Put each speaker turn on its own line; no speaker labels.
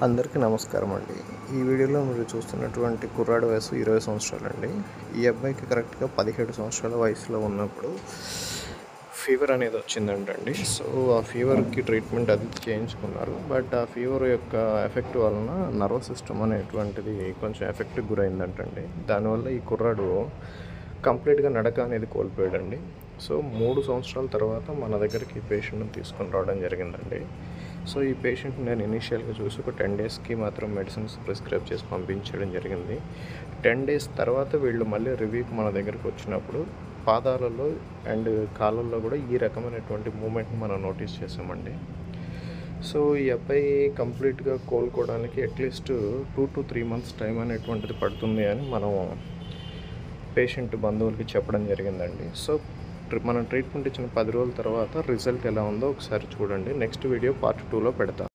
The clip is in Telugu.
అందరికీ నమస్కారం అండి. ఈ వీడియోలో మీరు చూస్తున్నటువంటి కుర్రాడి వయసు 20 సంవత్సరాలండి. ఈ అబ్బాయికి కరెక్ట్‌గా 17 సంవత్సరాల వయసులో ఉన్నప్పుడు ఫీవర్ అనేది వచ్చిందంటండి. సో, ఆ ఫీవర్‌కి ట్రీట్మెంట్ అది చేయించుకున్నారు. బట్ ఆ ఫీవర్ యొక్క ఎఫెక్ట్ వలన నర్వస్ సిస్టమ్ అనేటువంటిది కొంచెం ఎఫెక్ట్‌కి గురైందంటండి. దానివల్ల ఈ కుర్రాడు కంప్లీట్‌గా నడక అనేది కోల్పోయాడండి. సో, 3 సంవత్సరాల తర్వాత మన దగ్గరికి ఈ పేషెంట్‌ని తీసుకొని రావడం జరిగిందండి. సో, ఈ పేషెంట్‌ని నేను ఇనీషియల్‌గా చూసి ఒక 10 డేస్‌కి మాత్రం మెడిసిన్స్ ప్రిస్క్రైబ్ చేసి పంపించడం జరిగింది. 10 డేస్ తర్వాత వీళ్ళు మళ్ళీ రివ్యూకి మన దగ్గరికి వచ్చినప్పుడు పాదాలలో అండ్ కాళ్ళల్లో కూడా ఈ రకమైనటువంటి మూవ్‌మెంట్‌ని మనం నోటీస్ చేసామండి. సో, ఈ అబ్బాయి కంప్లీట్‌గా కోలుకోవడానికి అట్‌లీస్ట్ 2-3 మంత్స్ టైం అనేటువంటిది పడుతుంది అని మనం పేషెంట్ బంధువులకి చెప్పడం జరిగిందండి. సో, మనం ట్రీట్మెంట్ ఇచ్చిన 10 రోజుల తర్వాత రిజల్ట్ ఎలా ఉందో ఒకసారి చూడండి. నెక్స్ట్ వీడియో పార్ట్ 2లో పెడతాను.